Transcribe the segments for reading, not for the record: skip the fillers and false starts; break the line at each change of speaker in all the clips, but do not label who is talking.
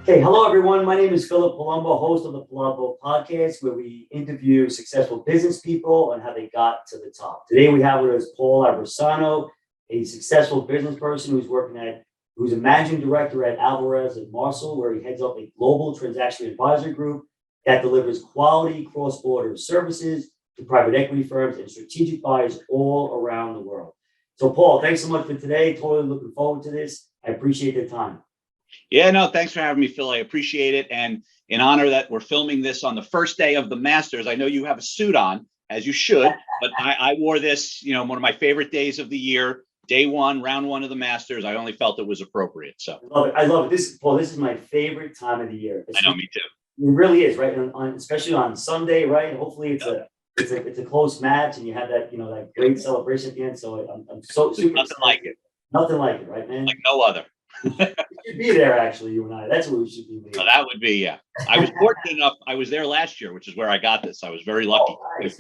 Okay, hello everyone. My name is Philip Palumbo, host of the Palumbo podcast, where we interview successful business people on how they got to the top. Today we have with us Paul Aversano, a successful business person who's a managing director at Alvarez Marsal, where he heads up a global transaction advisory group that delivers quality cross-border services to private equity firms and strategic buyers all around the world. So, Paul, thanks so much for today. Totally looking forward to this. I appreciate the time.
Yeah, no, thanks for having me, Phil. I appreciate it. And in honor that we're filming this on the first day of the Masters, I know you have a suit on, as you should, but I wore this, one of my favorite days of the year, day one, round one of the Masters. I only felt it was appropriate. So
I love it. Paul, this is my favorite time of the year.
I know, me too.
It really is, right? Especially on Sunday, right? Hopefully it's a close match and you have that, that great celebration at the end. So I'm so super
Nothing
excited.
like it.
Nothing like it, right, man?
Like no other.
We should be there, actually, you and I. That's what we should be.
So that would be, yeah. I was fortunate enough. I was there last year, which is where I got this. I was very lucky.
Oh, nice.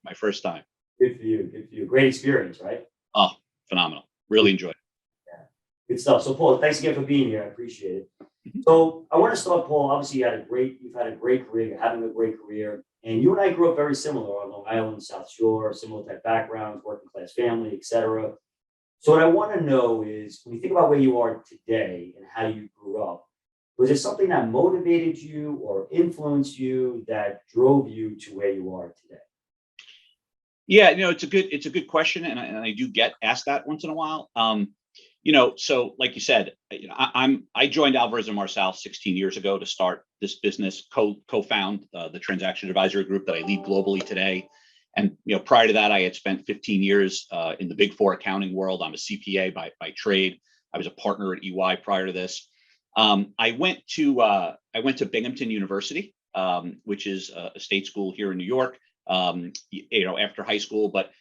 My first time.
Good for you. Good for you. Great experience, right?
Oh, phenomenal. Really enjoyed it.
Yeah. Good stuff. So, Paul, thanks again for being here. I appreciate it. So I want to start, Paul. Obviously, you've had a great career. You're having a great career. And you and I grew up very similar on Long Island, South Shore, similar type backgrounds, working class family, et cetera. So what I want to know is, when you think about where you are today and how you grew up, was it something that motivated you or influenced you that drove you to where you are today?
Yeah, it's a good question, and I do get asked that once in a while. So like you said, I joined Alvarez Marsal 16 years ago to start this business, co-found the transaction advisory group that I lead globally today. And prior to that, I had spent 15 years in the Big Four accounting world. I'm a CPA by trade. I was a partner at EY prior to this. I went to Binghamton University, which is a state school here in New York. After high school, but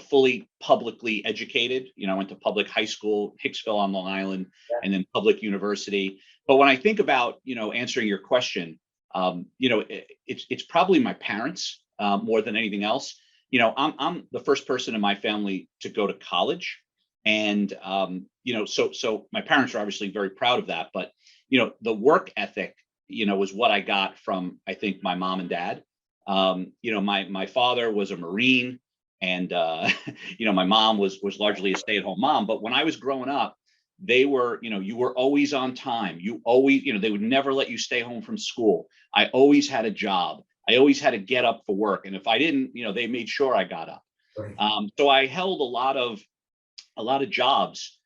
fully publicly educated. I went to public high school, Hicksville on Long Island, and then public university. But when I think about answering your question, it's probably my parents more than anything else. I'm the first person in my family to go to college, and so my parents are obviously very proud of that. But the work ethic, was what I got from, I think, my mom and dad. My father was a Marine, and my mom was largely a stay-at-home mom. But when I was growing up, they were, you were always on time. You always, they would never let you stay home from school. I always had a job. I always had to get up for work, and if I didn't, they made sure I got up.
Right.
So I held a lot of jobs.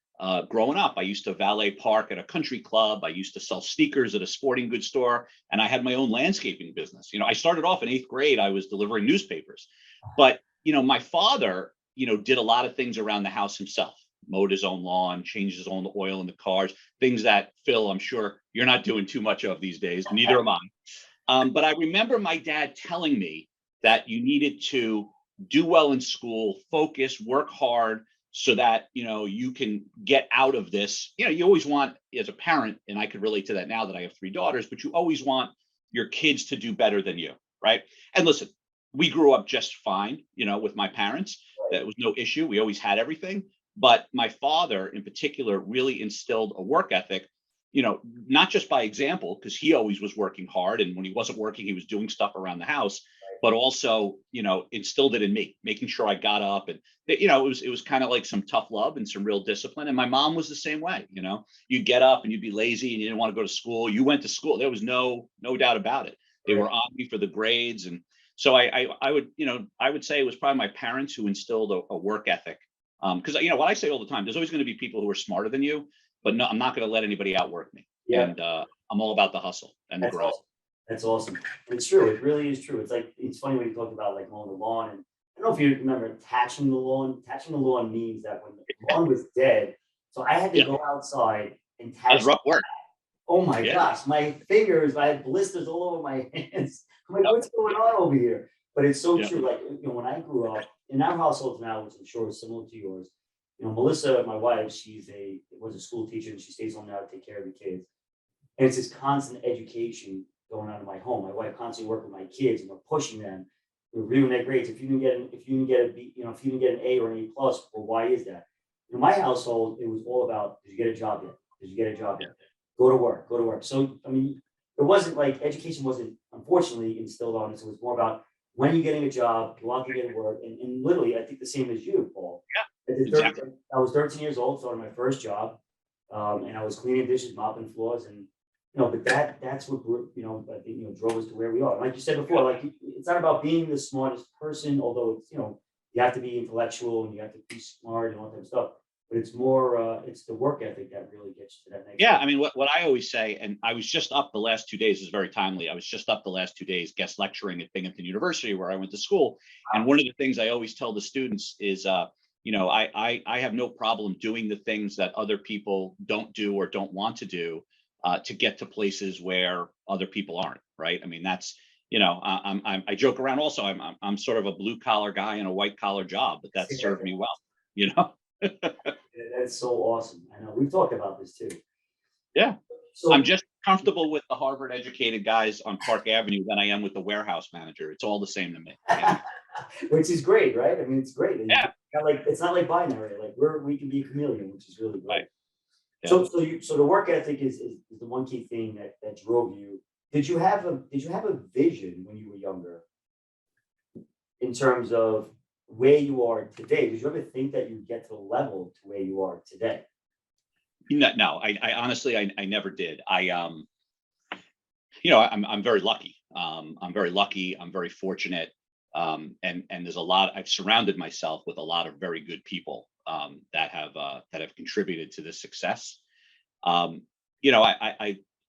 Growing up, I used to valet park at a country club. I used to sell sneakers at a sporting goods store, and I had my own landscaping business. I started off in 8th grade. I was delivering newspapers, but my father, did a lot of things around the house himself. Mowed his own lawn, changed his own oil in the cars. Things that, Phil, I'm sure you're not doing too much of these days. Neither am I. But I remember my dad telling me that you needed to do well in school, focus, work hard, so that you can get out of this. You always want, as a parent, and I could relate to that now that I have 3 daughters, but you always want your kids to do better than you, right? And listen, we grew up just fine, with my parents. That was no issue. We always had everything. But my father in particular really instilled a work ethic, not just by example, because he always was working hard, and when he wasn't working, he was doing stuff around the house, but also, instilled it in me, making sure I got up. And, it was kind of like some tough love and some real discipline. And my mom was the same way. You'd get up and you'd be lazy and you didn't want to go to school. You went to school. There was no doubt about it. They were on me for the grades. And so I would say it was probably my parents who instilled a work ethic. Because, what I say all the time, there's always going to be people who are smarter than you, but no, I'm not going to let anybody outwork me.
Yeah.
And I'm all about the hustle and the growth.
Awesome. That's awesome. It's true. It really is true. It's funny when you talk about like mowing the lawn, and I don't know if you remember attaching the lawn. Attaching the lawn means that when the lawn was dead, so I had to go outside and attach.
That was rough work.
Oh my gosh, my fingers! I had blisters all over my hands. I'm like, what's going on over here? But it's so true. Like when I grew up in our household now, which I'm sure is similar to yours. Melissa, my wife, was a school teacher, and she stays home now to take care of the kids. And it's this constant education going on in my home. My wife constantly working with my kids, and we're pushing them. We're reviewing their grades. If you didn't get a B, if you didn't get an A or an A plus, well, why is that? In my household, it was all about, did you get a job yet? Did you get a job yet? Go to work, go to work. So, I mean, it wasn't like education wasn't unfortunately instilled on us. It was more about when you're getting a job, you want to get to work. And literally, I think the same as you, Paul.
Exactly.
I was 13 years old, started my first job, and I was cleaning dishes, mopping floors, and but that's what I think drove us to where we are. Like you said before, like it's not about being the smartest person, although it's you have to be intellectual and you have to be smart and all that type of stuff. But it's more, it's the work ethic that really gets you to that next
Yeah,
level.
I mean, what I always say, and I was just up the last 2 days, is very timely. I was just up the last 2 days guest lecturing at Binghamton University, where I went to school. And one of the things I always tell the students is, I have no problem doing the things that other people don't do or don't want to do to get to places where other people aren't. Right. I mean, that's, I joke around also. I'm sort of a blue collar guy in a white collar job, but that served me well, you know?
That's so awesome. I know we've talked about this too.
Yeah. I'm
So,
just comfortable with the Harvard educated guys on Park Avenue than I am with the warehouse manager. It's all the same to me.
which is great, right? I mean, it's great.
Yeah.
It's not like binary. Like we can be a chameleon, which is really great.
Right. Yeah.
So the work ethic is the one key thing that drove you. Did you have a vision when you were younger in terms of where you are today? Did you ever think that you'd get to the level to where you are today?
No, I honestly, I never did. I'm very lucky. I'm very lucky. I'm very fortunate. And there's a lot. I've surrounded myself with a lot of very good people that have contributed to this success. Um,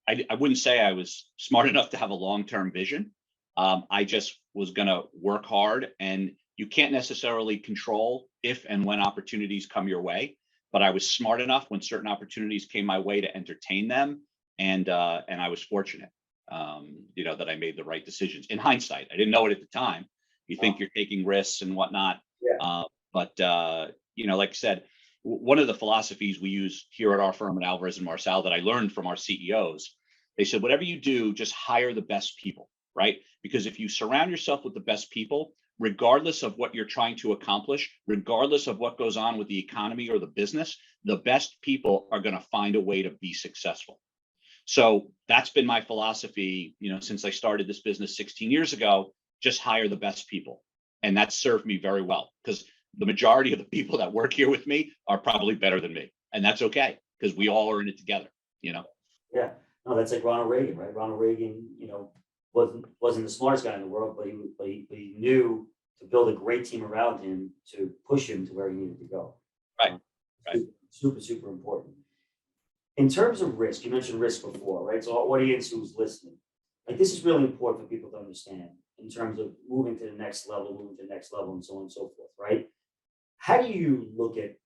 I wouldn't say I was smart enough to have a long-term vision. I just was going to work hard, and you can't necessarily control if and when opportunities come your way. But I was smart enough when certain opportunities came my way to entertain them, and I was fortunate, that I made the right decisions. In hindsight, I didn't know it at the time. You think you're taking risks and whatnot,
Yeah.
but like I said, one of the philosophies we use here at our firm at Alvarez and Marsal that I learned from our CEOs, they said, whatever you do, just hire the best people, right? Because if you surround yourself with the best people, regardless of what you're trying to accomplish, regardless of what goes on with the economy or the business, the best people are going to find a way to be successful. So that's been my philosophy, since I started this business 16 years ago, just hire the best people. And that's served me very well, because the majority of the people that work here with me are probably better than me. And that's okay, because we all are in it together,
Yeah. No, that's like Ronald Reagan, right? Ronald Reagan, wasn't the smartest guy in the world, but he knew to build a great team around him to push him to where he needed to go.
Right. Right.
Super, super important. In terms of risk, you mentioned risk before, right? So our audience who's listening, like this is really important for people to understand in terms of moving to the next level, and so on and so forth, right? How do you look at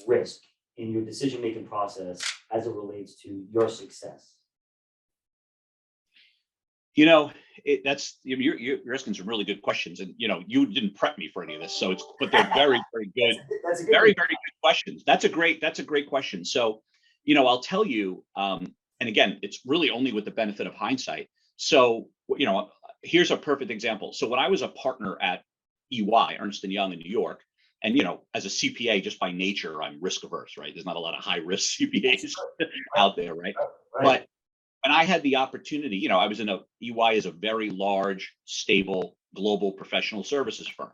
risk in your decision-making process as it relates to your success?
You're asking some really good questions, and you didn't prep me for any of this, but they're very, very good,
That's a good
very,
one.
very good questions. That's a great question. So, I'll tell you, and again, it's really only with the benefit of hindsight. So, here's a perfect example. So when I was a partner at EY, Ernst and Young in New York, and as a CPA, just by nature, I'm risk averse, right? There's not a lot of high risk CPAs out there, right?
Right.
But when I had the opportunity, I was in EY is a very large, stable, global professional services firm.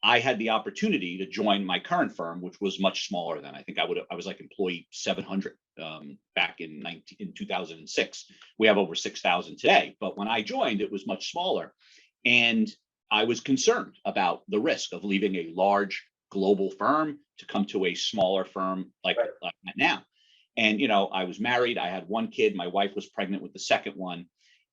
I had the opportunity to join my current firm, which was much smaller than I was like employee 700 back in 2006. We have over 6,000 today, but when I joined, it was much smaller, and I was concerned about the risk of leaving a large global firm to come to a smaller firm like now. And I was married. I had one kid. My wife was pregnant with the second one,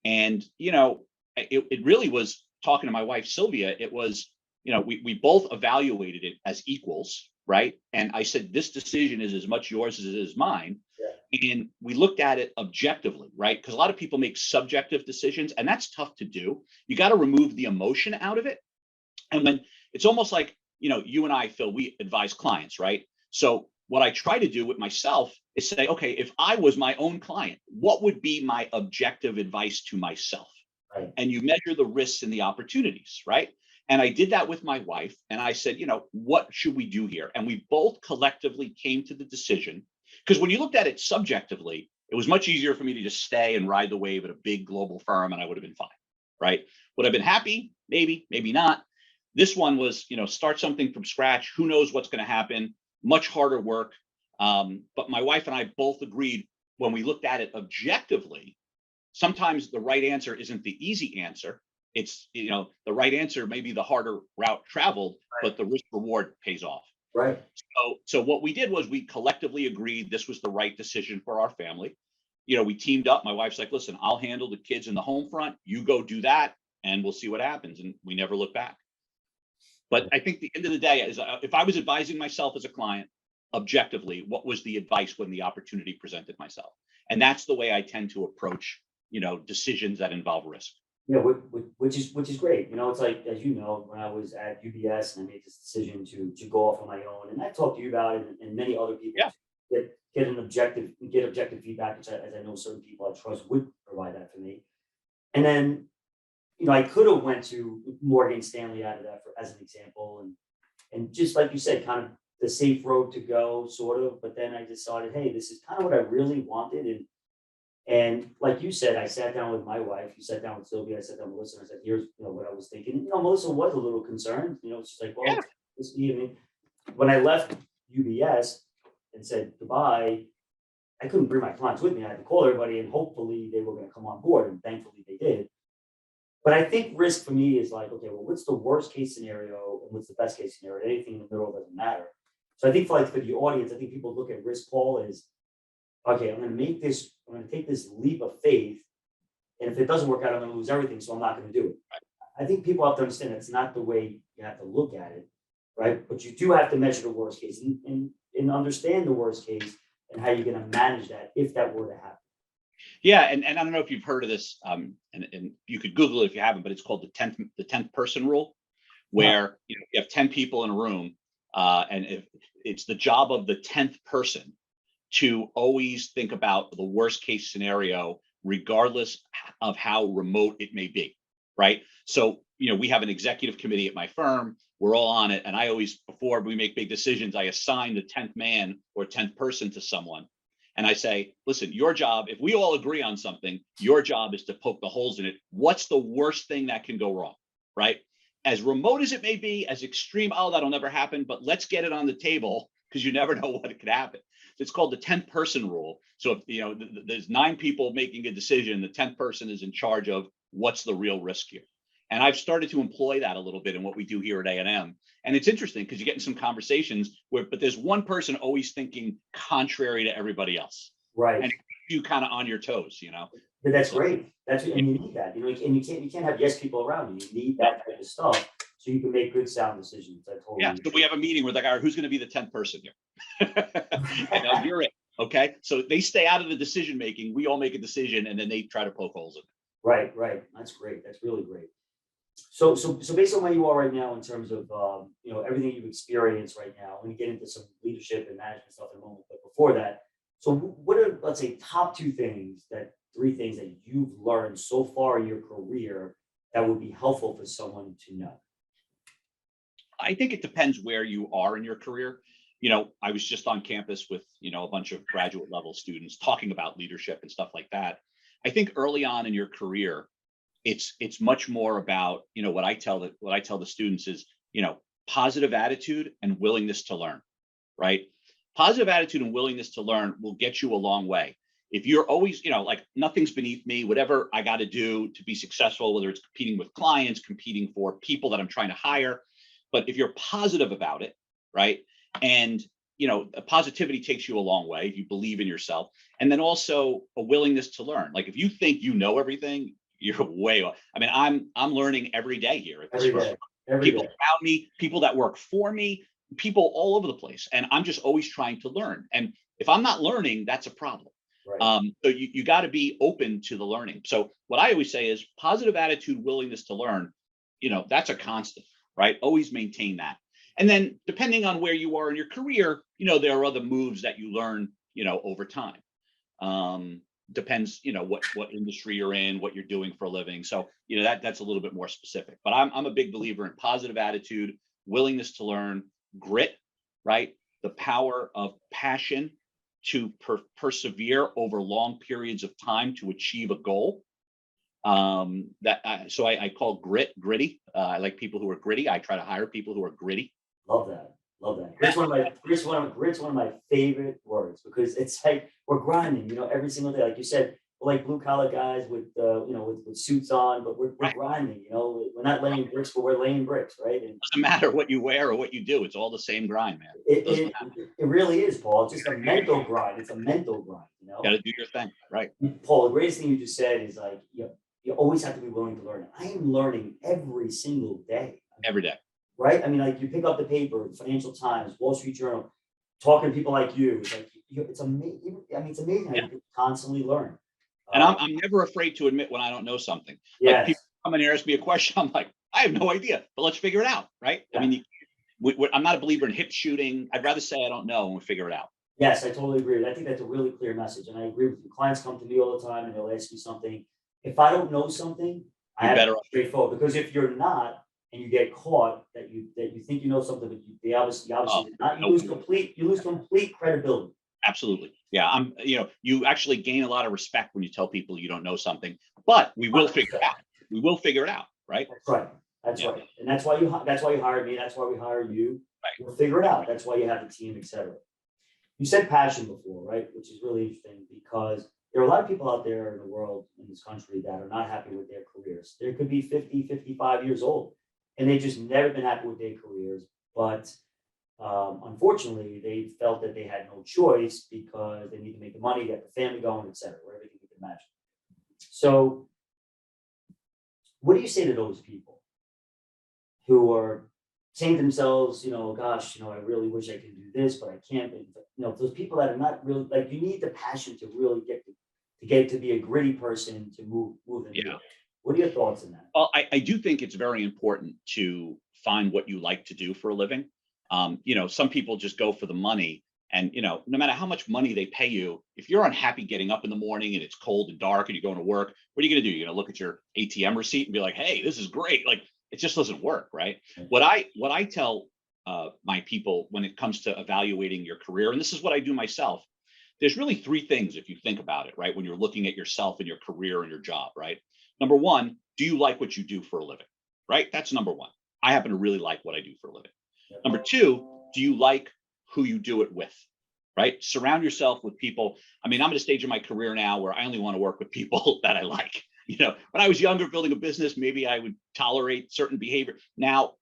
and it really was, talking to my wife Sylvia, it was, we both evaluated it as equals, right? And I said, this decision is as much yours as it is mine. Yeah. And we looked at it objectively, right? Because a lot of people make subjective decisions, and that's tough to do. You got to remove the emotion out of it. And when it's almost like, you and I, Phil, we advise clients, right? So what I try to do with myself is say, okay, if I was my own client, what would be my objective advice to myself?
Right.
And you measure the risks and the opportunities, right? And I did that with my wife, and I said, what should we do here? And we both collectively came to the decision, because when you looked at it subjectively, It was much easier for me to just stay and ride the wave at a big global firm, and I would have been fine, right? Would have been happy? Maybe, maybe not. This one was, start something from scratch. Who knows what's going to happen? Much harder work. But my wife and I both agreed when we looked at it objectively, sometimes the right answer isn't the easy answer. It's, the right answer may be the harder route traveled, but the risk reward pays off.
Right.
So what we did was we collectively agreed this was the right decision for our family. We teamed up. My wife's like, listen, I'll handle the kids in the home front. You go do that and we'll see what happens. And we never look back. But I think the end of the day is if I was advising myself as a client objectively, what was the advice when the opportunity presented myself? And that's the way I tend to approach, decisions that involve risk.
Yeah, which is great. It's like, as you know, when I was at UBS and I made this decision to go off on my own, and I talked to you about it, and many other people
Yeah.
get objective feedback, which as I know certain people I trust would provide that for me. And then, I could have went to Morgan Stanley out of that as an example, and just like you said, kind of the safe road to go, sort of. But then I decided, hey, this is kind of what I really wanted, and like you said, I sat down with my wife. You sat down with Sylvia. I sat down with Melissa. And I said, "Here's what I was thinking." Melissa was a little concerned. She's like, "Well,
Yeah.
this evening." When I left UBS and said goodbye, I couldn't bring my clients with me. I had to call everybody, and hopefully they were going to come on board. And thankfully they did. But I think risk for me is like, okay, well, what's the worst case scenario and what's the best case scenario? Anything in the middle doesn't matter. So I think for the audience, I think people look at risk, Paul, as okay, I'm going to take this leap of faith. And if it doesn't work out, I'm going to lose everything. So I'm not going to do it. I think people have to understand that's not the way you have to look at it, right? But you do have to measure the worst case and understand the worst case and how you're going to manage that if that were to happen.
Yeah, and I don't know if you've heard of this, and you could Google it if you haven't, but it's called the 10th person rule, where you have 10 people in a room, and if it's the job of the 10th person to always think about the worst case scenario, regardless of how remote it may be, right? So, we have an executive committee at my firm. We're all on it. And I always, before we make big decisions, I assign the 10th man or 10th person to someone. And I say, listen, your job, if we all agree on something, your job is to poke the holes in it. What's the worst thing that can go wrong, right? As remote as it may be, as extreme, oh, that'll never happen, but let's get it on the table because you never know what could happen. It's called the 10th person rule. So if there's 9 people making a decision, the 10th person is in charge of what's the real risk here. And I've started to employ that a little bit in what we do here at A&M. And it's interesting because you get in some conversations but there's one person always thinking contrary to everybody else.
Right.
And you kind of on your toes,
But that's great. And you need that, and you can't have yes people around you. You need that type of stuff so you can make good sound decisions.
So we have a meeting with all right, who's going to be the 10th person here? And you're it. Okay. So they stay out of the decision making. We all make a decision and then they try to poke holes in it.
Right. That's great. That's really great. So based on where you are right now in terms of everything you've experienced right now, I'm going to get into some leadership and management stuff in a moment. But before that, so what are, let's say, top 3 things that you've learned so far in your career that would be helpful for someone to know?
I think it depends where you are in your career. I was just on campus with, a bunch of graduate level students talking about leadership and stuff like that. I think early on in your career, it's much more about, what I tell the students is, positive attitude and willingness to learn, right? Positive attitude and willingness to learn will get you a long way. If you're always, like nothing's beneath me, whatever I got to do to be successful, whether it's competing with clients, competing for people that I'm trying to hire. But if you're positive about it, right? And, positivity takes you a long way if you believe in yourself. And then also a willingness to learn. Like if you think you know everything, you're way off. I mean, I'm learning every day here at this firm. People around me, people that work for me, people all over the place. And I'm just always trying to learn. And if I'm not learning, that's a problem.
Right.
So you got to be open to the learning. So what I always say is positive attitude, willingness to learn, that's a constant, right? Always maintain that. And then depending on where you are in your career, there are other moves that you learn, over time. Depends, what industry you're in, what you're doing for a living. So, that's a little bit more specific, but I'm a big believer in positive attitude, willingness to learn, grit, right? The power of passion to persevere over long periods of time to achieve a goal. So I call gritty. I like people who are gritty. I try to hire people who are gritty.
Love that. Love that. Grit's one of my favorite words because it's like we're grinding, every single day. Like you said, we're like blue collar guys with with suits on, but we're
Right.
grinding, We're not laying bricks, but we're laying bricks, right? And
Doesn't matter what you wear or what you do. It's all the same grind, man.
it
Doesn't
it, it really is, Paul. It's just a mental grind. It's a mental grind.
got to do your thing. Right.
Paul, the greatest thing you just said is like you always have to be willing to learn. I am learning every single day.
Every day.
Right? I mean, like you pick up the paper, Financial Times, Wall Street Journal, talking to people like you. It's like it's amazing. I mean, it's amazing how you can constantly learn.
And I'm never afraid to admit when I don't know something. Like
Yes.
people come in here and ask me a question, I'm like, I have no idea, but let's figure it out, right?
Yeah.
I mean, I'm not a believer in hip shooting. I'd rather say I don't know and we figure it out.
Yes, I totally agree. I think that's a really clear message, and I agree with you. Clients come to me all the time, and they'll ask me something. If I don't know something, I
You're
have to
better
be
off.
straightforward. Because if you're not, and you get caught that you think you know something, but they obviously
Oh,
did not,
no.
you lose complete credibility.
Absolutely. Yeah. You actually gain a lot of respect when you tell people you don't know something, but we will figure it out. We will figure it out, right?
That's right. That's
Yeah.
right. And that's why you hired me. That's why we hired you.
Right.
We'll figure it out. That's why you have the team, etc. You said passion before, right? Which is really interesting because there are a lot of people out there in the world, in this country, that are not happy with their careers. There could be 50, 55 years old, and they've just never been happy with their careers. But unfortunately, they felt that they had no choice because they need to make the money, get the family going, etc. Everything you can imagine. So, what do you say to those people who are saying to themselves, gosh, I really wish I could do this, but I can't. Those people that are not really like, you need the passion to really get to be a gritty person to move into
Yeah.
it. What are your thoughts on that?
Well, I do think it's very important to find what you like to do for a living. Some people just go for the money and, no matter how much money they pay you, if you're unhappy getting up in the morning and it's cold and dark and you're going to work, what are you going to do? You're going to look at your ATM receipt and be like, hey, this is great. Like, it just doesn't work, right? What I tell my people when it comes to evaluating your career, and this is what I do myself, there's really three things if you think about it, right? When you're looking at yourself and your career and your job, right? Number one, do you like what you do for a living, right? That's number one. I happen to really like what I do for a living. Number two, do you like who you do it with, right? Surround yourself with people. I mean, I'm at a stage in my career now where I only want to work with people that I like. When I was younger, building a business, maybe I would tolerate certain behavior. Now,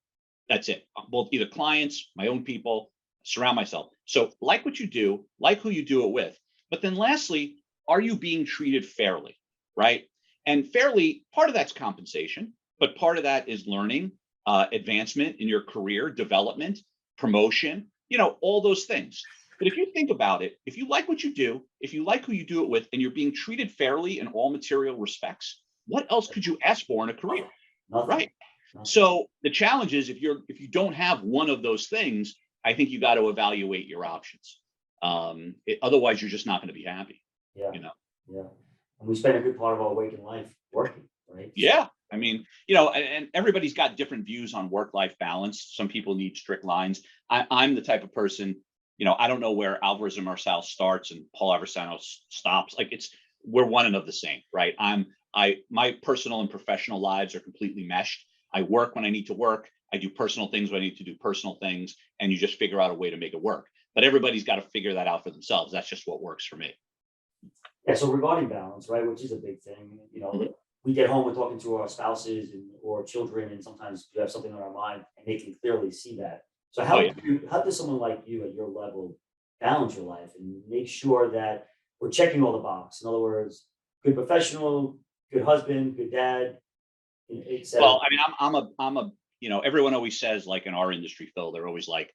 that's it. Both either clients, my own people, surround myself. So like what you do, like who you do it with. But then lastly, are you being treated fairly, right? And fairly, part of that's compensation, but part of that is learning, advancement in your career, development, promotion, all those things. But if you think about it, if you like what you do, if you like who you do it with, and you're being treated fairly in all material respects, what else could you ask for in a career,
Nothing.
right?
Nothing.
So the challenge is if you don't have one of those things, I think you got to evaluate your options. Otherwise, you're just not going to be happy.
Yeah. Yeah. And we spend a good part of our waking life working, right?
Yeah. I mean, and everybody's got different views on work-life balance. Some people need strict lines. I'm the type of person, I don't know where Alvarez Marsal starts and Paul Aversano stops. Like we're one and of the same, right? My personal and professional lives are completely meshed. I work when I need to work. I do personal things when I need to do personal things, and you just figure out a way to make it work. But everybody's got to figure that out for themselves. That's just what works for me.
Yeah. So regarding balance, right, which is a big thing, we get home, we're talking to our spouses or children, and sometimes you have something on our mind, and they can clearly see that. So how does someone like you at your level balance your life and make sure that we're checking all the boxes? In other words, good professional, good husband, good dad, etc.
Well, I mean, I'm a everyone always says, like in our industry, Phil, they're always like,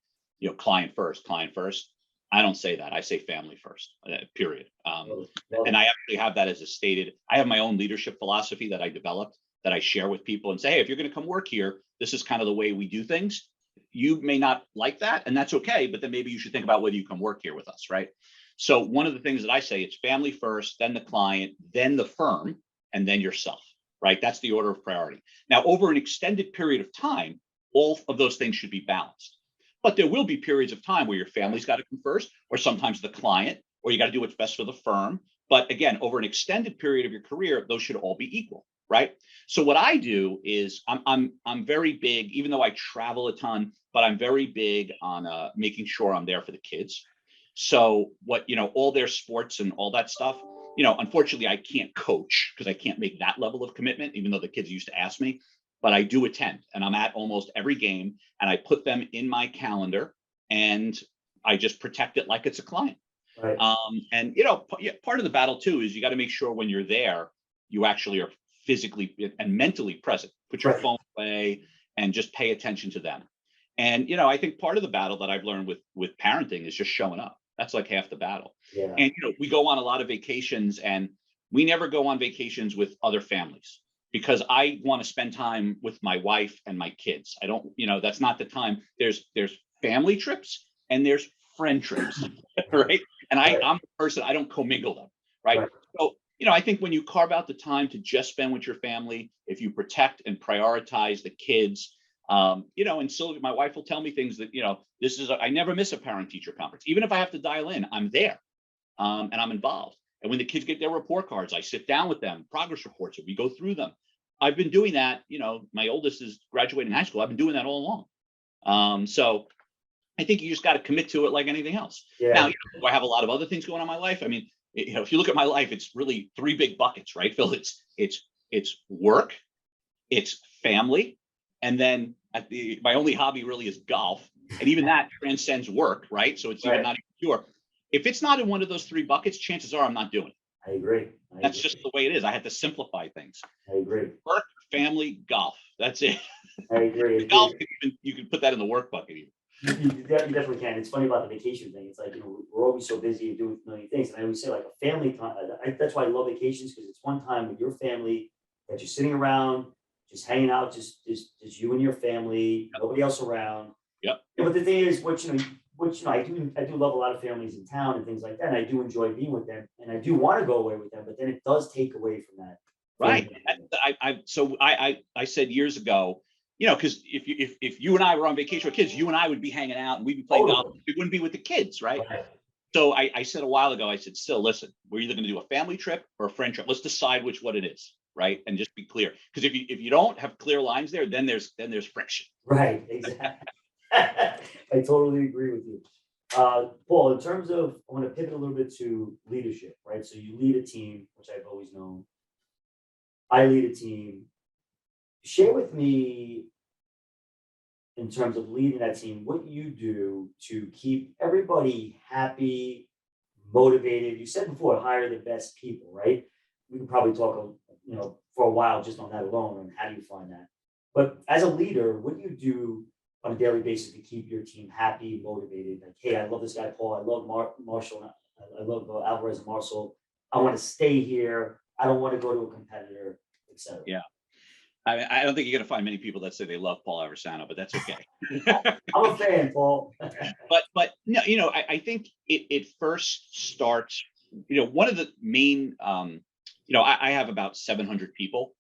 client first, client first. I don't say that. I say family first, period. And I actually have that as a stated. I have my own leadership philosophy that I developed that I share with people and say, hey, if you're going to come work here, this is kind of the way we do things. You may not like that, and that's okay, but then maybe you should think about whether you can work here with us, right? So one of the things that I say, it's family first, then the client, then the firm, and then yourself, right? That's the order of priority. Now, over an extended period of time, all of those things should be balanced. But there will be periods of time where your family's got to come first, or sometimes the client, or you got to do what's best for the firm. But again, over an extended period of your career, those should all be equal, right? So what I do is I'm very big, even though I travel a ton, but I'm very big on making sure I'm there for the kids. So what, all their sports and all that stuff, unfortunately I can't coach because I can't make that level of commitment, even though the kids used to ask me, but I do attend and I'm at almost every game and I put them in my calendar and I just protect it like it's a client.
Right.
And part of the battle too is you got to make sure when you're there, you actually are physically and mentally present. Put your
Right.
phone away and just pay attention to them. And I think part of the battle that I've learned with parenting is just showing up. That's like half the battle.
Yeah.
And we go on a lot of vacations, and we never go on vacations with other families because I want to spend time with my wife and my kids. I don't, that's not the time. There's family trips and there's friend trips, right? And I'm the person, I don't commingle them, right? So, I think when you carve out the time to just spend with your family, if you protect and prioritize the kids, and Sylvia, my wife will tell me things that, I never miss a parent teacher conference. Even if I have to dial in, I'm there, and I'm involved. And when the kids get their report cards, I sit down with them, progress reports, and we go through them. I've been doing that. My oldest is graduating high school. I've been doing that all along. So I think you just got to commit to it like anything else.
Yeah.
Now, do I have a lot of other things going on in my life? I mean, if you look at my life, it's really three big buckets, right, Phil? It's work, it's family, and then my only hobby really is golf, and even that transcends work, right? So it's even not even pure. If it's not in one of those three buckets, chances are I'm not doing it.
I agree.
That's just the way it is. I had to simplify things.
I agree.
Work, family, golf. That's it.
I agree.
The golf, you can put that in the work bucket even.
You definitely can. It's funny about the vacation thing. It's like, we're always so busy and doing a million things. And I always say, like, a family time, that's why I love vacations, because it's one time with your family that you're sitting around, just hanging out, just you and your family, nobody else around.
Yep.
But the thing is, I do love a lot of families in town and things like that. And I do enjoy being with them, and I do want to go away with them, but then it does take away from that.
Right. I said years ago, because if you and I were on vacation with kids, you and I would be hanging out and we'd be playing golf. We wouldn't be with the kids, right? So I said a while ago, I said, still, listen, we're either going to do a family trip or a friend trip. Let's decide what it is, right? And just be clear. Because if you don't have clear lines there, then there's friction.
Right, exactly. I totally agree with you. Paul, in terms of, I want to pivot a little bit to leadership, right? So you lead a team, which I've always known. I lead a team. Share with me, in terms of leading that team, what you do to keep everybody happy, motivated. You said before, hire the best people, right? We could probably talk, for a while just on that alone, and how do you find that? But as a leader, what do you do on a daily basis to keep your team happy, motivated? Like, hey, I love this guy, Paul. I love Marshall. I love Alvarez Marsal. I want to stay here. I don't want to go to a competitor, etc.
Yeah. I don't think you're going to find many people that say they love Paul Aversano, but that's okay.
I'm a fan, Paul.
but no, I think it first starts, one of the main, I have about 700 people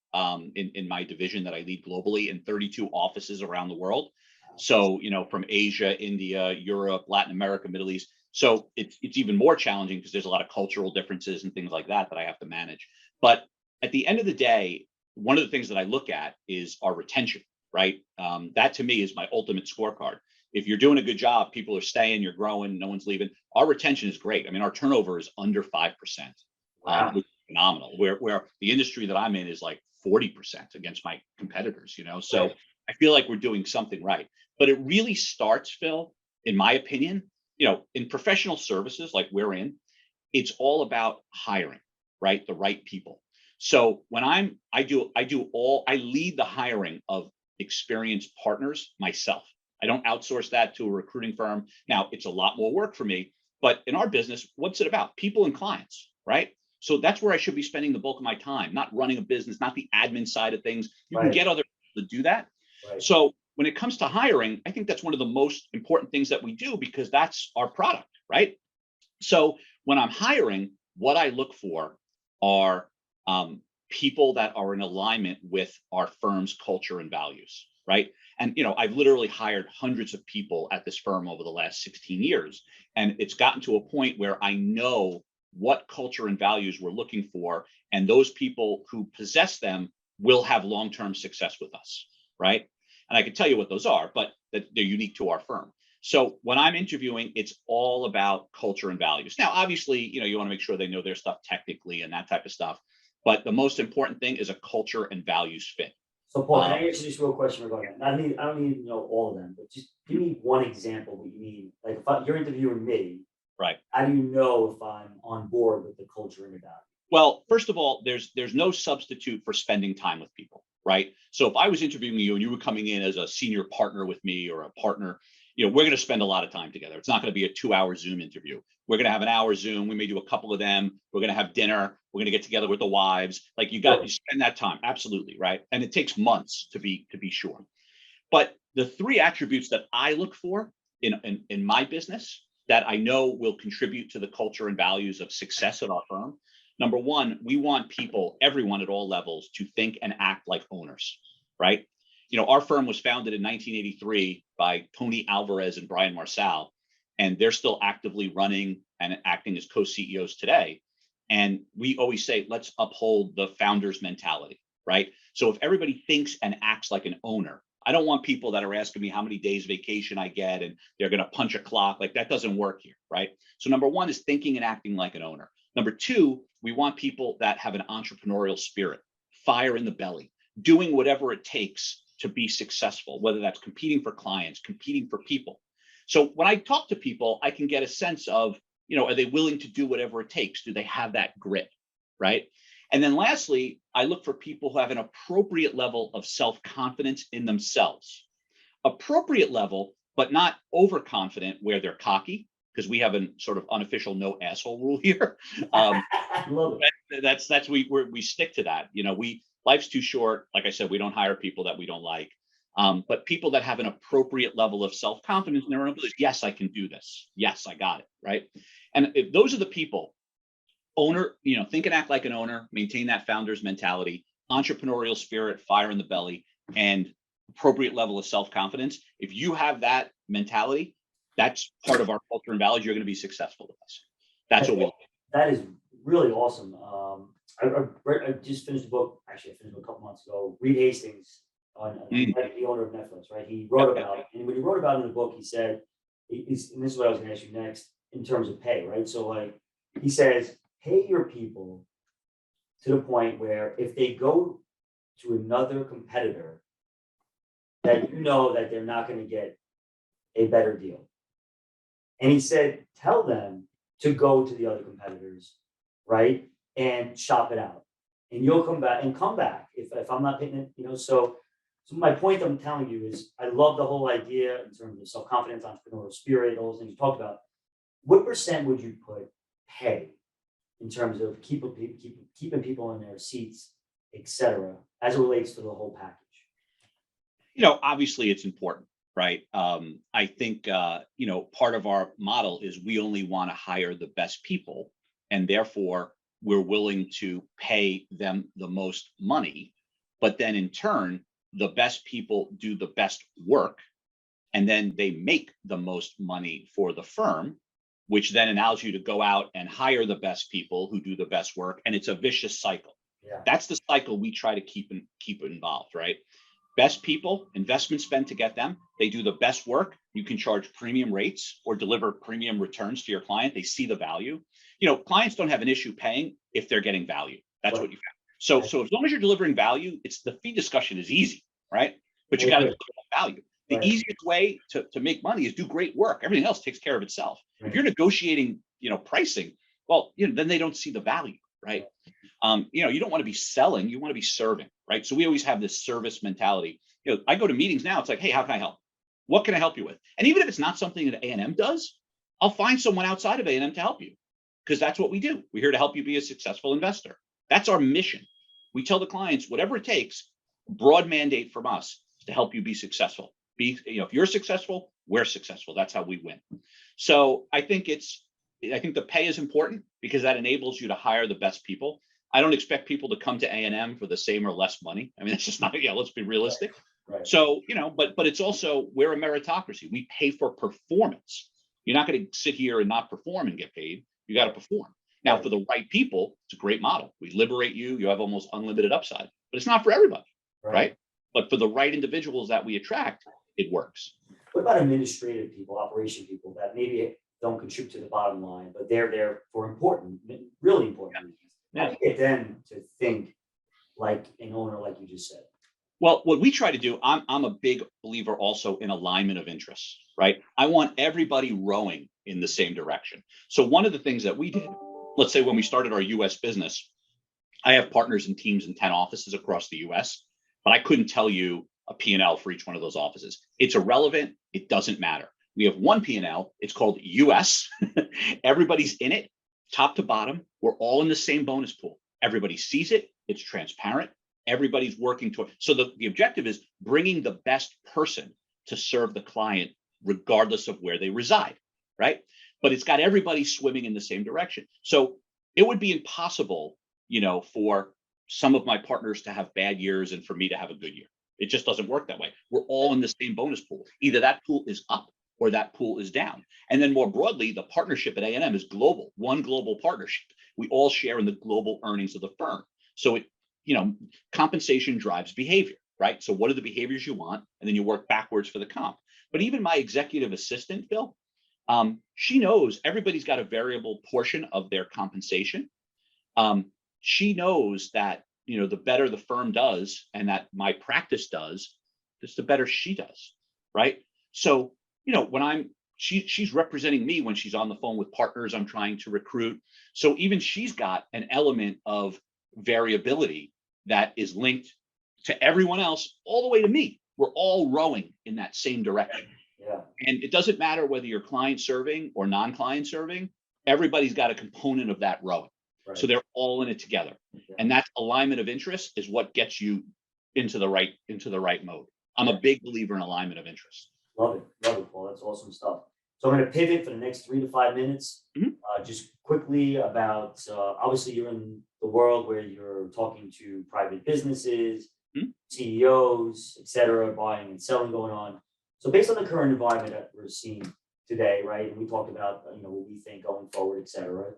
in my division that I lead globally in 32 offices around the world. So, from Asia, India, Europe, Latin America, Middle East. So it's even more challenging because there's a lot of cultural differences and things like that I have to manage. But at the end of the day, one of the things that I look at is our retention, right? That to me is my ultimate scorecard. If you're doing a good job, people are staying, you're growing, no one's leaving. Our retention is great. I mean, our turnover is under 5%, which is phenomenal. Where the industry that I'm in is like 40% against my competitors, So I feel like we're doing something right. But it really starts, Phil, in my opinion, in professional services like we're in, it's all about hiring, right? The right people. So when I lead the hiring of experienced partners myself. I don't outsource that to a recruiting firm. Now, it's a lot more work for me, but in our business, what's it about? People and clients, right? So that's where I should be spending the bulk of my time, not running a business, not the admin side of things. You can get other people to do that.
Right.
So when it comes to hiring, I think that's one of the most important things that we do because that's our product, right? So when I'm hiring, what I look for are people that are in alignment with our firm's culture and values, right? And, I've literally hired hundreds of people at this firm over the last 16 years. And it's gotten to a point where I know what culture and values we're looking for. And those people who possess them will have long-term success with us, right? And I can tell you what those are, but that they're unique to our firm. So when I'm interviewing, it's all about culture and values. Now, obviously, you want to make sure they know their stuff technically and that type of stuff. But the most important thing is a culture and values fit.
So Paul, can I answer this real question regarding that? I don't need to know all of them, but just give me one example what you mean. Like you're interviewing me,
Right.
How do you know if I'm on board with the culture and the value?
Well, first of all, there's no substitute for spending time with people, right? So if I was interviewing you and you were coming in as a senior partner with me or a partner, we're going to spend a lot of time together. It's not going to be a 2-hour Zoom interview. We're going to have an hour Zoom. We may do a couple of them. We're going to have dinner. We're going to get together with the wives. Like you spend that time. Absolutely. Right. And it takes months to be sure. But the 3 attributes that I look for in my business that I know will contribute to the culture and values of success at our firm. Number one, we want people, everyone at all levels, to think and act like owners, right? Our firm was founded in 1983 by Tony Alvarez and Brian Marsal, and they're still actively running and acting as co-CEOs today. And we always say, let's uphold the founder's mentality, right? So if everybody thinks and acts like an owner, I don't want people that are asking me how many days vacation I get and they're going to punch a clock. Like that doesn't work here, right? So number one is thinking and acting like an owner. Number two, we want people that have an entrepreneurial spirit, fire in the belly, doing whatever it takes to be successful, whether that's competing for clients, competing for people. So when I talk to people, I can get a sense of, are they willing to do whatever it takes? Do they have that grit, right? And then lastly, I look for people who have an appropriate level of self-confidence in themselves. Appropriate level, but not overconfident where they're cocky, because we have a sort of unofficial no asshole rule here.
Love it.
We stick to that. Life's too short. Like I said, we don't hire people that we don't like. But people that have an appropriate level of self-confidence in their own abilities. Yes, I can do this. Yes, I got it. Right. And if those are the people, owner, think and act like an owner, maintain that founder's mentality, entrepreneurial spirit, fire in the belly, and appropriate level of self-confidence. If you have that mentality, that's part of our culture and values. You're going to be successful with us. That's what we.
That is really awesome. I just finished a book. Actually, I finished it a couple months ago. Reed Hastings, the owner of Netflix, right? He wrote about it, and when he wrote about it in the book, he said, and this is what I was going to ask you next in terms of pay, right? So, like, he says, pay your people to the point where if they go to another competitor, that that they're not going to get a better deal. And he said, tell them to go to the other competitors, right? And shop it out. And you'll come back if I'm not hitting it, so my point I'm telling you is I love the whole idea in terms of self-confidence, entrepreneurial spirit, all those things you talked about. What percent would you put pay in terms of keeping people in their seats, et cetera, as it relates to the whole package?
Obviously it's important, right? I think, part of our model is we only want to hire the best people, and therefore we're willing to pay them the most money. But then in turn, the best people do the best work, and then they make the most money for the firm, which then allows you to go out and hire the best people who do the best work. And it's a vicious cycle.
Yeah.
That's the cycle we try to keep involved, right? Best people, investment spend to get them. They do the best work. You can charge premium rates or deliver premium returns to your client. They see the value. Clients don't have an issue paying if they're getting value. That's what you found. So as long as you're delivering value, the fee discussion is easy, right? But you got to deliver value. The easiest way to make money is do great work. Everything else takes care of itself. Right. If you're negotiating, pricing, well, then they don't see the value, right? You don't want to be selling, you want to be serving, right? So we always have this service mentality. I go to meetings now, it's like, hey, how can I help? What can I help you with? And even if it's not something that A&M does, I'll find someone outside of A&M to help you, because that's what we do. We're here to help you be a successful investor. That's our mission. We tell the clients, whatever it takes, broad mandate from us is to help you be successful. If you're successful, we're successful. That's how we win. So I think the pay is important because that enables you to hire the best people. I don't expect people to come to A&M for the same or less money. I mean, that's just not, let's be realistic.
Right.
So, but it's also, we're a meritocracy. We pay for performance. You're not going to sit here and not perform and get paid. You got to perform. Now, for the right people, it's a great model. We liberate you. You have almost unlimited upside, but it's not for everybody, right? But for the right individuals that we attract, it works.
What about administrative people, operation people that maybe don't contribute to the bottom line, but they're there for really important reasons? How do you get them to think like an owner, like you just said?
Well, what we try to do, I'm a big believer also in alignment of interests, right? I want everybody rowing in the same direction. So one of the things that we did, let's say when we started our US business, I have partners and teams in 10 offices across the US, but I couldn't tell you a P&L for each one of those offices. It's irrelevant. It doesn't matter. We have one P&L. It's called US. Everybody's in it, top to bottom. We're all in the same bonus pool. Everybody sees it. It's transparent. Everybody's working toward. So the objective is bringing the best person to serve the client, regardless of where they reside, right? But it's got everybody swimming in the same direction. So it would be impossible, for some of my partners to have bad years and for me to have a good year. It just doesn't work that way. We're all in the same bonus pool. Either that pool is up or that pool is down. And then more broadly, the partnership at A&M is global, one global partnership. We all share in the global earnings of the firm. So compensation drives behavior, right? So what are the behaviors you want? And then you work backwards for the comp. But even my executive assistant, Phil, she knows everybody's got a variable portion of their compensation. She knows that, the better the firm does and that my practice does, just the better she does, right? So, when she's representing me when she's on the phone with partners I'm trying to recruit. So even she's got an element of variability that is linked to everyone else all the way to me. We're all rowing in that same direction.
Yeah.
And it doesn't matter whether you're client serving or non-client serving, everybody's got a component of that rowing. Right. So they're all in it together. Yeah. And that alignment of interest is what gets you into the right mode. I'm a big believer in alignment of interest.
Love it, Paul. That's awesome stuff. So I'm going to pivot for the next 3 to 5 minutes. Just quickly about, obviously you're in the world where you're talking to private businesses, CEOs, et cetera, buying and selling going on. So based on the current environment that we're seeing today, right? And we talked about, what we think going forward, et cetera.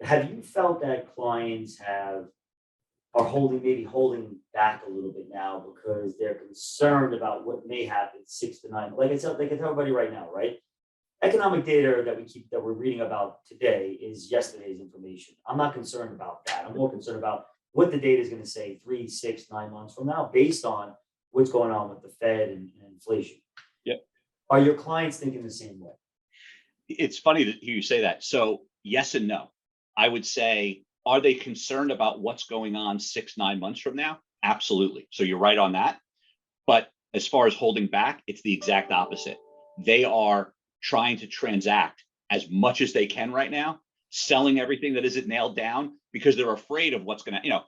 Have you felt that clients are holding back a little bit now because they're concerned about what may happen 6 to 9, like I tell everybody right now, right? Economic data that we're reading about today is yesterday's information. I'm not concerned about that. I'm more concerned about what the data is going to say 3, 6, 9 months from now, based on what's going on with the Fed and inflation.
Yep.
Are your clients thinking the same way?
It's funny to hear you say that. So yes and no. I would say, are they concerned about what's going on 6, 9 months from now? Absolutely. So you're right on that. But as far as holding back, it's the exact opposite. They are trying to transact as much as they can right now, selling everything that isn't nailed down because they're afraid of what's going to,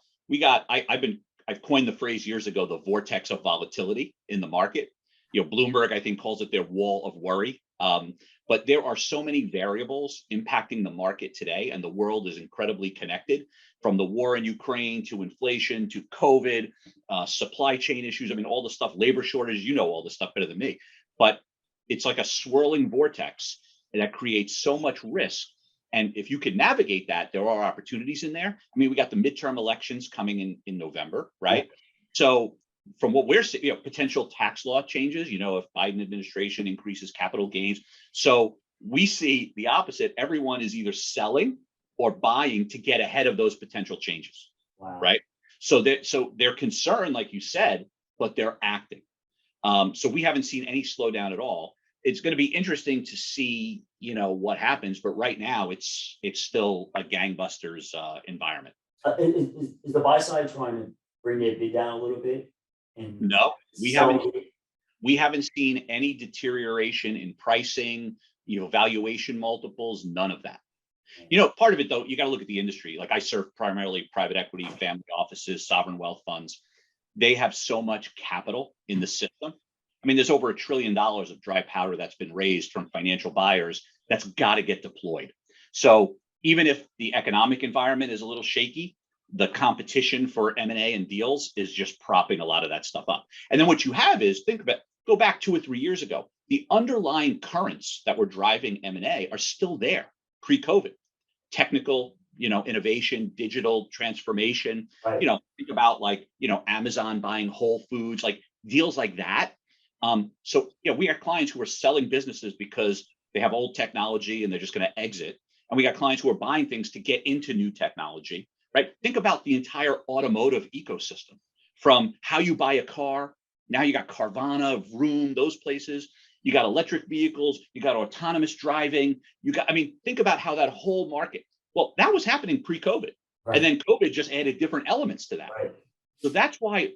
I've coined the phrase years ago, the vortex of volatility in the market. Bloomberg, I think, calls it their wall of worry. But there are so many variables impacting the market today, and the world is incredibly connected, from the war in Ukraine to inflation to COVID, supply chain issues. I mean, all the stuff, labor shortage, all the stuff better than me. But it's like a swirling vortex that creates so much risk. And if you can navigate that, there are opportunities in there. I mean, we got the midterm elections coming in November, right? Yeah. So from what we're seeing, potential tax law changes, if Biden administration increases capital gains. So we see the opposite. Everyone is either selling or buying to get ahead of those potential changes. Wow. Right? So they're concerned, like you said, but they're acting. So we haven't seen any slowdown at all. It's going to be interesting to see, what happens. But right now, it's still a gangbusters environment.
Is the buy side trying to bring their bid down a little bit?
No, we haven't seen any deterioration in pricing, valuation multiples, none of that. Part of it though, you got to look at the industry. Like I serve primarily private equity, family offices, sovereign wealth funds. They have so much capital in the system. I mean, there's over $1 trillion of dry powder that's been raised from financial buyers that's got to get deployed. So even if the economic environment is a little shaky, the competition for M&A and deals is just propping a lot of that stuff up. And then what you have is, think about, go back 2 or 3 years ago, the underlying currents that were driving M&A are still there pre-COVID. Technical, innovation, digital transformation,
Right.
Think about like, Amazon buying Whole Foods, like deals like that. So we have clients who are selling businesses because they have old technology and they're just going to exit. And we got clients who are buying things to get into new technology, right? Think about the entire automotive ecosystem, from how you buy a car. Now you got Carvana, Vroom, those places. You got electric vehicles, you got autonomous driving. Think about how that whole market, well, that was happening pre-COVID.
Right.
And then COVID just added different elements to that.
Right.
So that's why,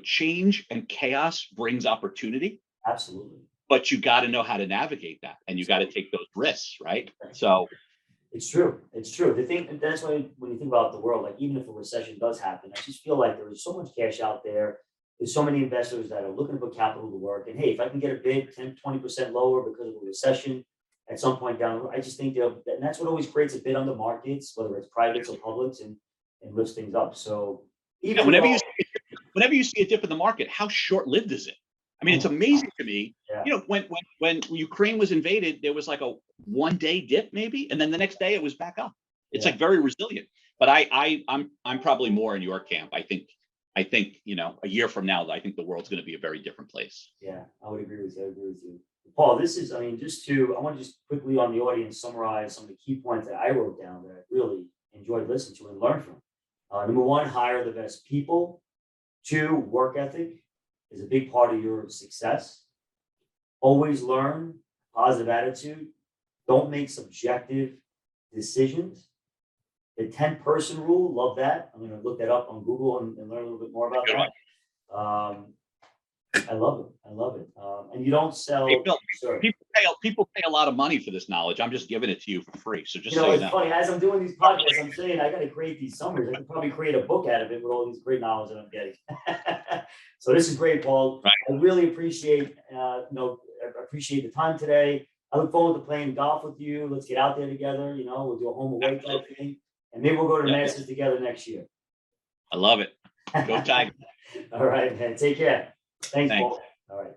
change and chaos brings opportunity.
Absolutely.
But you got to know how to navigate that, and you got to take those risks, right?
Right.
So
it's true. It's true. The thing, that's why when you think about the world, like even if a recession does happen, I just feel like there is so much cash out there. There's so many investors that are looking to put capital to work. And hey, if I can get a bid 10, 20% lower because of a recession at some point down the road, I just think and that's what always creates a bid on the markets, whether it's privates or publics, and lifts things up. So even
whenever
though,
you see a dip in the market, how short-lived is it? It's amazing to me.
Yeah.
When Ukraine was invaded, there was like a 1-day dip maybe, and then the next day it was back up. It's
Yeah.
like very resilient. But I'm probably more in your camp. I think a year from now, I think the world's going to be a very different place.
Yeah, I would agree with you. I agree with you. Paul, this is, I want to just quickly on the audience summarize some of the key points that I wrote down that I really enjoyed listening to and learned from. Number one, hire the best people. 2, work ethic is a big part of your success. Always learn, positive attitude. Don't make subjective decisions. The 10-person rule, love that. I'm going to look that up on Google and learn a little bit more about
Good
that. I love it. I love it. And you don't sell.
Hey, Bill,
Sure.
people pay a lot of money for this knowledge. I'm just giving it to you for free. So just
It's funny. As I'm doing these podcasts, I'm saying I got to create these summaries. I could probably create a book out of it with all these great knowledge that I'm getting. So this is great, Paul.
Right.
I really appreciate, appreciate the time today. I look forward to playing golf with you. Let's get out there together. We'll do a home away type thing, and maybe we'll go to the Masters together next year.
I love it. Go Tigers.
All right, man. Take care. Thanks,
Thanks.
Paul. All right.